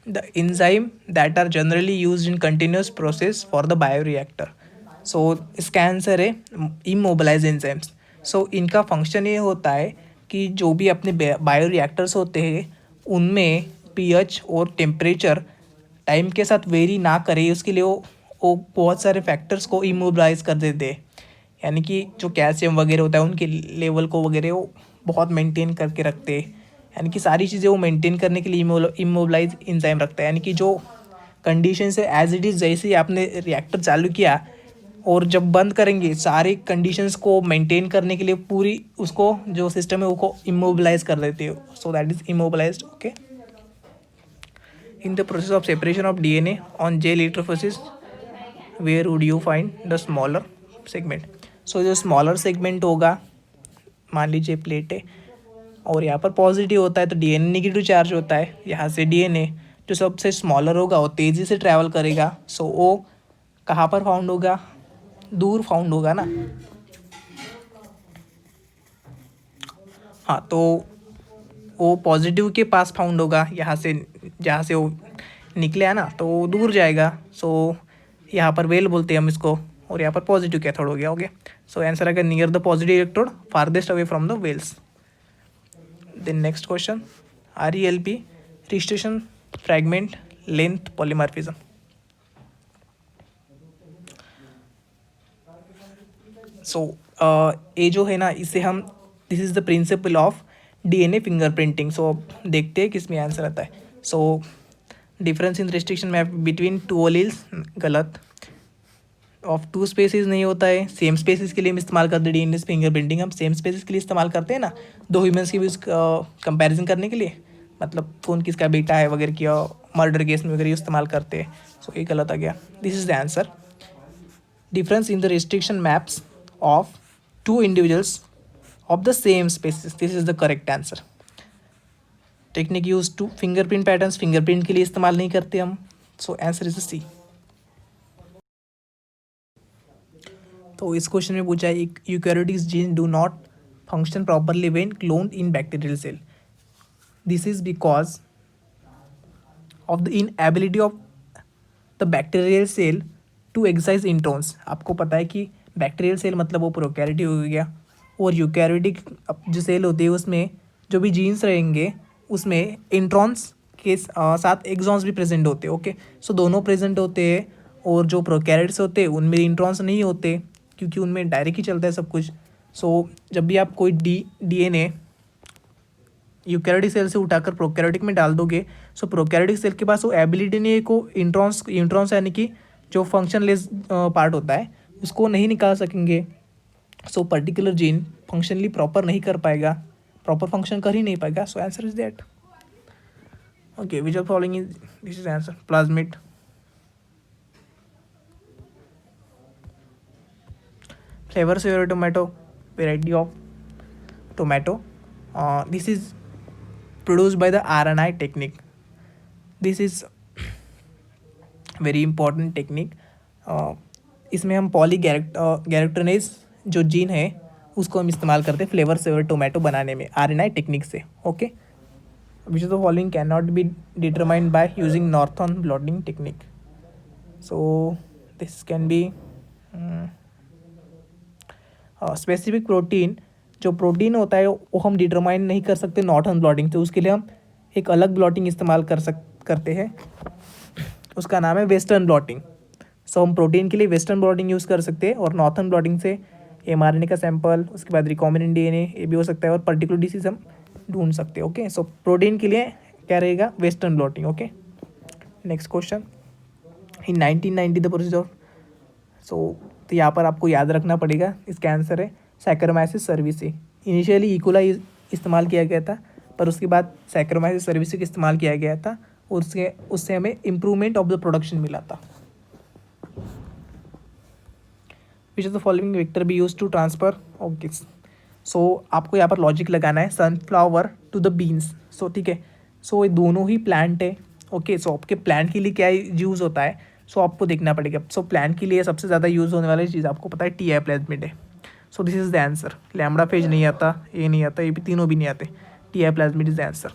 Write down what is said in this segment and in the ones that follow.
the enzyme that are generally used in continuous process for the bioreactor. सो इसका answer है immobilise enzymes. सो इनका function ये होता है कि जो भी अपने बायोरिएक्टर्स होते हैं उनमें पीएच और टेम्परेचर टाइम के साथ वेरी ना करे, उसके लिए वो बहुत सारे फैक्टर्स को इमोबलाइज कर देते हैं. यानी कि जो कैल्शियम वगैरह होता है उनके लेवल को वगैरह वो बहुत मेंटेन करके रखते हैं. यानी कि सारी चीज़ें वो मेंटेन करने के लिए इमोबलाइज इंजाइम रखता है. यानी कि जो कंडीशन से एज इट इज़ जैसे ही आपने रिएक्टर चालू किया और जब बंद करेंगे सारे कंडीशंस को मेंटेन करने के लिए पूरी उसको जो सिस्टम है वो इमोबलाइज कर देते हो. So that is immobilised. Okay. In the process of separation of DNA on gel electrophoresis where would you find the smaller segment. So जो स्मॉलर सेगमेंट होगा, मान लीजिए प्लेट है और यहाँ पर पॉजिटिव होता है तो डीएनए नेगेटिव चार्ज होता है. यहाँ से डीएनए जो सबसे स्मॉलर होगा वो तेज़ी से ट्रैवल करेगा. सो वो कहाँ पर फाउंड होगा? दूर फाउंड होगा ना. हाँ, तो वो पॉजिटिव के पास फाउंड होगा. यहाँ से जहाँ से वो निकले है ना तो वो दूर जाएगा. सो यहाँ पर वेल बोलते हैं हम इसको और यहाँ पर पॉजिटिव कैथोड हो गया. ओके. सो आंसर आएगा near the positive electrode farthest away from the wells. Then next question, RELP restriction fragment length polymorphism. So ये जो है ना इसे हम this is the principle of DNA fingerprinting. So देखते हैं किसमें आंसर आता है. So difference in restriction map between two alleles, गलत. ऑफ टू स्पेसिस नहीं होता है. सेम स्पेसिस के लिए हम इस्तेमाल करते हैं डीएनए फिंगरप्रिंटिंग. हम सेम स्पेसिस के लिए इस्तेमाल करते हैं ना, दो ह्यूमंस की भी कंपैरिजन करने के लिए, मतलब कौन किसका बेटा है वगैरह किया मर्डर केस में वगैरह इस्तेमाल करते हैं. सो ये गलत आ गया. This is the answer. Difference in the restriction maps of two individuals of the same species. This is the correct answer. Technique used to fingerprint patterns, fingerprint के लिए इस्तेमाल नहीं करते हम. So answer is C. तो इस question में पूछा है eukaryotic gene do not function properly when cloned in bacterial cell. This is because of the inability of the bacterial cell to exercise introns. आपको पता है कि बैक्टीरियल सेल मतलब वो प्रोकैरियोटिक हो गया और यूकैरियोटिक जो सेल होती है उसमें जो भी जीन्स रहेंगे उसमें इंट्रॉन्स के साथ एक्सॉन्स भी प्रेजेंट होते हैं. ओके. सो दोनों प्रेजेंट होते हैं और जो प्रोकैरियोट्स होते हैं उनमें इंट्रॉन्स नहीं होते क्योंकि उनमें डायरेक्ट ही चलता है सब कुछ. सो जब भी आप कोई डीएनए यूकैरियोटिक सेल से उठाकर प्रोकैरियोटिक में डाल दोगे सो प्रोकैरियोटिक सेल के पास वो एबिलिटी नहीं है को इंट्रॉन्स यानी कि जो फंक्शनलेस पार्ट होता है उसको नहीं निकाल सकेंगे. So particular gene functionally proper नहीं कर पाएगा, प्रॉपर फंक्शन कर ही नहीं पाएगा. सो answer is that. Okay. Which of following is this is answer. Plasmid, flavour saver tomato, variety of tomato. This is produced by the RNI technique. This is very important technique. इसमें हम पॉलीगैरेक्टोनेज जो gene है उसको हम इस्तेमाल करते हैं flavour saver tomato बनाने में RNI टेक्निक से. Okay. Which of the following can not be determined by using northern blotting technique. So this can be specific protein. जो प्रोटीन होता है वो हम डिटरमाइन नहीं कर सकते नॉर्थन ब्लॉटिंग से. उसके लिए हम एक अलग ब्लॉटिंग इस्तेमाल करते हैं, उसका नाम है वेस्टर्न ब्लॉटिंग. सो हम प्रोटीन के लिए वेस्टर्न ब्लॉटिंग यूज़ कर सकते हैं और नॉर्थन ब्लॉटिंग से mRNA का सैंपल, उसके बाद रिकॉम्बिनेंट डीएनए ये भी हो सकता है और पर्टिकुलर डिसीज हम ढूंढ सकते हैं. ओके. सो प्रोटीन के लिए क्या रहेगा? Western blotting. Okay. Next question, in 1990 the process of. So तो यहाँ पर आपको याद रखना पड़ेगा, इसका आंसर है सैक्रोमाइसिस सर्विसी. इनिशियली इकोलाई इस्तेमाल किया गया था पर उसके बाद सैक्रोमाइसिस सर्विसी का इस्तेमाल किया गया था और उससे हमें इम्प्रूवमेंट ऑफ द प्रोडक्शन मिला था. Which of the following vector be use to transfer of gifts. So आपको यहाँ पर लॉजिक लगाना है sunflower to the beans. So ठीक है. सो ये दोनों ही प्लांट है. ओके. सो आपके प्लांट के लिए क्या यूज़ होता है सो आपको देखना पड़ेगा. सो प्लांट के लिए सबसे ज़्यादा यूज़ होने वाली चीज़ आपको पता है टी प्लाज्मिड है. So this is the answer. Lambda phase नहीं आता, ये नहीं आता, ये भी तीनों भी नहीं आते. T plasmid is the answer.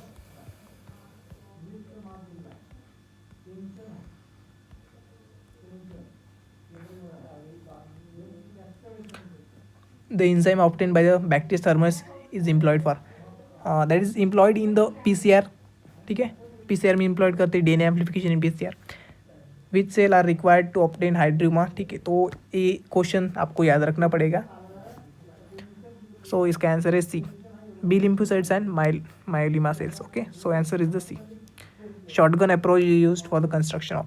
The enzyme obtained by the bacterial thermus is employed for that is employed in the PCR. ठीक है, PCR में employed करते हैं DNA amplification in PCR. Which cell are required to obtain hydroma. ठीक है, तो ये question आपको याद रखना पड़ेगा. So इसका आंसर है C, B lymphocytes and myeloma cells. Okay, so answer is the C. Shotgun approach is used for the construction of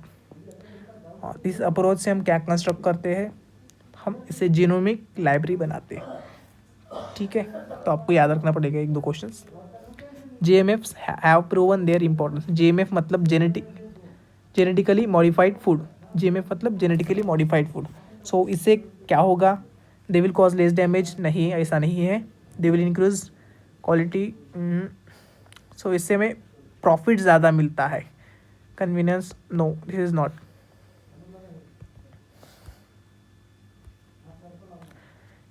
इस अप्रोच से हम क्या कंस्ट्रक्ट करते हैं, हम इसे जीनोमिक लाइब्रेरी बनाते हैं. ठीक है, तो आपको याद रखना पड़ेगा एक दो questions. JMFs have proven their importance. JMF मतलब जेनेटिकली मॉडिफाइड फूड. JMF मतलब जेनेटिकली मॉडिफाइड फूड. सो इससे क्या होगा, they will cause less damage. नहीं, ऐसा नहीं है. They will increase quality. So इससे हमें प्रॉफिट ज़्यादा मिलता है. Convenience, no, this is not.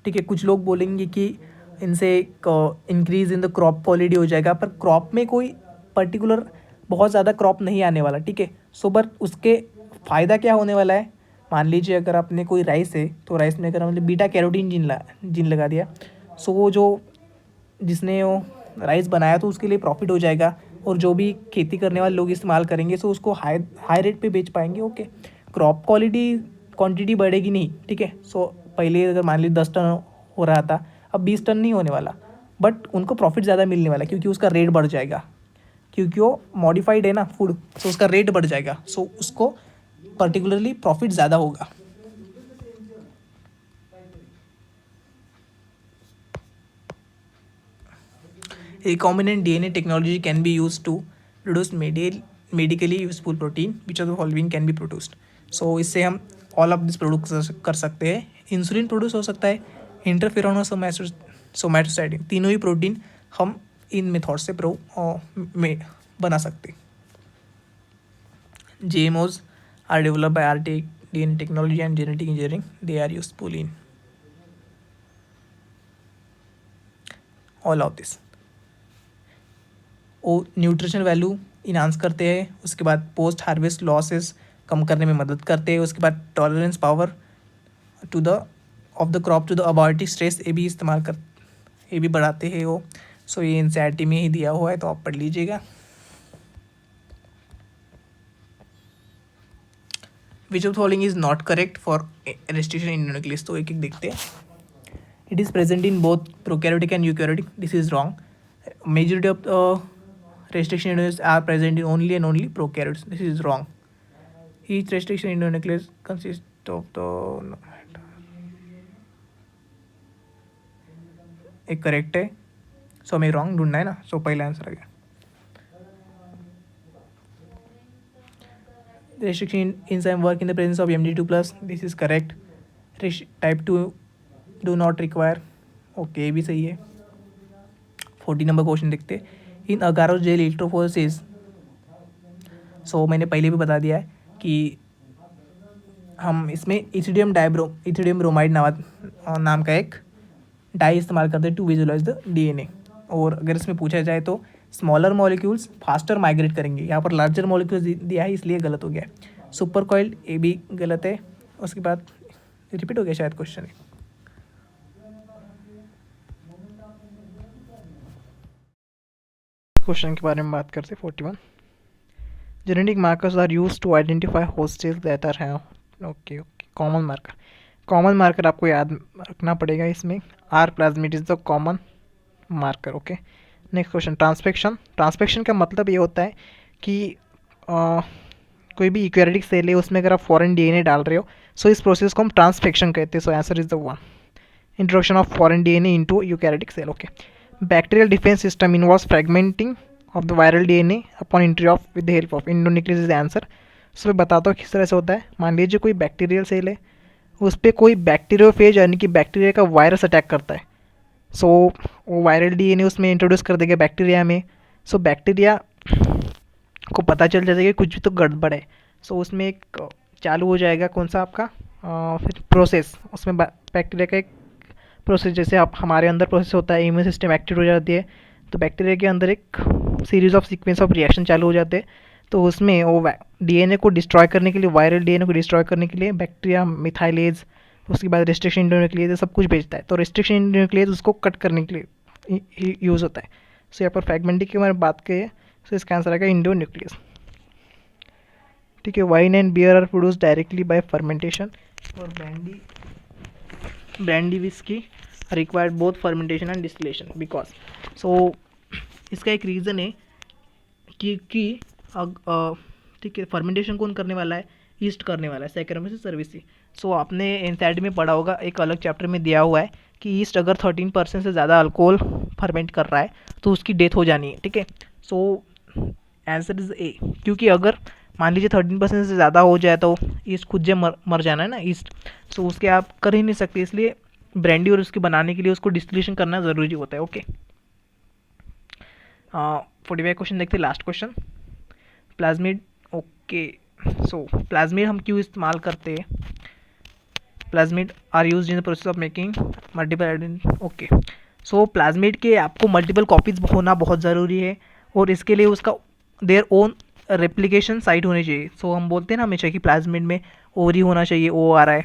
ठीक है, कुछ लोग बोलेंगे कि इनसे increase in the crop quality हो जाएगा, पर क्रॉप में कोई पर्टिकुलर बहुत ज़्यादा क्रॉप नहीं आने वाला. ठीक है, सो बट उसके फ़ायदा क्या होने वाला है, मान लीजिए अगर आपने कोई राइस है तो राइस में अगर हमने बीटा कैरोटीन जीन लगा दिया, सो वो जो जिसने वो राइस बनाया तो उसके लिए प्रॉफिट हो जाएगा, और जो भी खेती करने वाले लोग इस्तेमाल करेंगे सो उसको हाई रेट पे बेच पाएंगे. ओके, क्रॉप क्वांटिटी बढ़ेगी नहीं. ठीक है, सो पहले अगर मान लीजिए 10 टन हो रहा था, अब 20 टन नहीं होने वाला, बट उनको प्रॉफिट ज़्यादा मिलने वाला क्योंकि उसका रेट बढ़ जाएगा, क्योंकि वो मॉडिफाइड है ना फूड, सो उसका रेट बढ़ जाएगा, सो उसको पर्टिकुलरली प्रॉफिट ज़्यादा होगा. Recombinant DNA technology can be used to produce medically useful protein. Which of the following can be produced? So इससे हम ऑल ऑफ दिस प्रोड्यूस कर सकते हैं. इंसुलिन प्रोड्यूस हो सकता है, इंटरफेरॉन और सोमैटोसाइटिन, तीनों ही प्रोटीन हम इन मेथड से बना सकते हैं. GMOs are developed by DNA technology and genetic engineering. They are useful in all of this. वो न्यूट्रिशन वैल्यू इन्हांस करते हैं, उसके बाद पोस्ट हार्वेस्ट लॉसेस कम करने में मदद करते हैं, उसके बाद tolerance power to the of the crop to the abiotic stress ये भी बढ़ाते हैं वो. सो ये एनसीईआरटी में ही दिया हुआ है, तो आप पढ़ लीजिएगा. Which of following is not correct for restriction in nucleus. तो एक एक देखते हैं. It is present in both prokaryotic and eukaryotic. This is wrong. Majority of restriction endonucleases are present in only and only prokaryotes. This is wrong. Each restriction endonuclease consists of the एक correct है, सो हमें wrong ढूंढना है ना, सो पहला answer आ गया. Restriction enzyme work in the presence of MD2+. This is correct. Type 2 do not require. Okay, भी सही है. 40 नंबर क्वेश्चन देखते हैं. इन अगारो जेल इलेक्ट्रोफोरेसिस. सो मैंने पहले भी बता दिया है कि हम इसमें इथिडियम ब्रोमाइड नाम का एक डाई इस्तेमाल करते हैं टू विजुअलाइज द DNA. और अगर इसमें पूछा जाए तो स्मॉलर मॉलिक्यूल्स फास्टर माइग्रेट करेंगे. यहाँ पर लार्जर मॉलिक्यूल्स दिया है, इसलिए गलत हो गया. सुपर कॉइल्ड, ये भी गलत है. उसके बाद रिपीट हो गया शायद क्वेश्चन. क्वेश्चन के बारे में बात करते हैं. 41. Genetic markers are use to identify host cells that are have. Okay. Common marker आपको याद रखना पड़ेगा. इसमें R plasmid is the common marker. Okay. Next question. Transfection का मतलब ये होता है कि कोई भी यूकैरियोटिक सेल है, उसमें अगर आप फॉरेन DNA डाल रहे हो, सो इस प्रोसेस को हम ट्रांसपेक्शन कहते हैं. So answer is the 1. Introduction of foreign DNA into eukaryotic cell. Okay. Bacterial defense system involves fragmenting of the viral DNA upon entry of with the help of endonuclease is the answer. So मैं बताता हूँ किस तरह से होता है. मान लीजिए कोई बैक्टीरियल सेल है, उस पर कोई बैक्टीरियोफेज यानी कि बैक्टीरिया का वायरस अटैक करता है. सो वो वायरल DNA उसमें इंट्रोड्यूस कर देगा बैक्टीरिया में. सो बैक्टीरिया को पता चल जाएगा कि कुछ भी तो गड़बड़ है. सो उसमें एक चालू हो जाएगा कौन सा आपका फिर प्रोसेस. उसमें बैक्टीरिया का एक प्रोसेस, जैसे आप हमारे अंदर प्रोसेस होता है, इम्यून सिस्टम एक्टिव हो जाती है, तो बैक्टीरिया के अंदर एक series of sequence of reaction चालू हो जाते हैं. तो उसमें वो डीएनए को डिस्ट्रॉय करने के लिए, वायरल डीएनए को डिस्ट्रॉय करने के लिए बैक्टीरिया मिथाइलेज, उसके बाद रिस्ट्रिक्शन इंडोन्यूक्लियेज सब कुछ भेजता है। तो रिस्ट्रिक्शन इंडोन्यूक्लियेज उसको कट करने के लिए यूज़ होता है। सो यहाँ पर फ्रैगमेंटिक के बारे में बात करें तो इसका आंसर आएगा इंडोन्यूक्लियस। ठीक है, wine and beer are produce directly by fermentation और brandy whisky required both fermentation and distillation because. So इसका एक रीज़न है कि ठीक है, फर्मेंटेशन कौन करने वाला है, ईस्ट करने वाला है, सैकेरोमेसिस सर्विसी। सो आपने एनसीईआरटी में पढ़ा होगा, एक अलग चैप्टर में दिया हुआ है कि ईस्ट अगर 13% से ज़्यादा अल्कोहल फर्मेंट कर रहा है तो उसकी डेथ हो जानी है। ठीक है, सो आंसर इज ए, क्योंकि अगर मान लीजिए 13% से ज़्यादा हो जाए तो ईस्ट खुद से मर जाना है ना ईस्ट, सो उसके आप कर ही नहीं सकते, इसलिए ब्रांडी और उसके बनाने के लिए उसको डिस्टिलेशन करना ज़रूरी होता है। ओके, 45 क्वेश्चन देखते हैं, last question plasmid. Okay, so plasmid हम क्यों इस्तेमाल करते हैं, plasmid are use in the process of making multiple. Okay, so plasmid के आपको मल्टीपल कॉपीज होना बहुत ज़रूरी है और इसके लिए उसका देयर ओन रेप्लिकेशन साइट होनी चाहिए। सो हम बोलते हैं ना हमेशा कि प्लाज्मिड में ओरी होना चाहिए, ओ आ रहा है,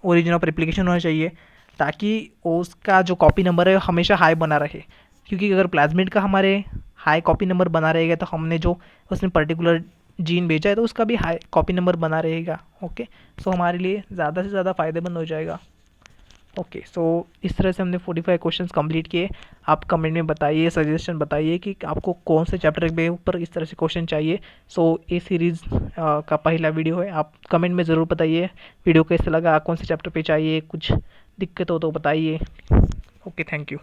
ओरिजिन ऑफ रेप्लिकेशन होना चाहिए, ताकि उसका जो कॉपी नंबर है हमेशा हाई बना रहे। क्योंकि अगर प्लाज्मिड का हमारे हाई कॉपी नंबर बना रहेगा तो हमने जो उसने पर्टिकुलर जीन भेजा है तो उसका भी हाई कॉपी नंबर बना रहेगा। ओके, सो हमारे लिए ज़्यादा से ज़्यादा फ़ायदेमंद हो जाएगा। ओके, सो इस तरह से हमने 45 क्वेश्चंस कंप्लीट किए। आप कमेंट में बताइए, सजेशन बताइए कि आपको कौन से चैप्टर के ऊपर इस तरह से क्वेश्चन चाहिए। सो ये सीरीज़ का पहला वीडियो है, आप कमेंट में ज़रूर बताइए वीडियो कैसे लगा, कौन से चैप्टर पे चाहिए, कुछ दिक्कत हो तो बताइए। Okay, thank you.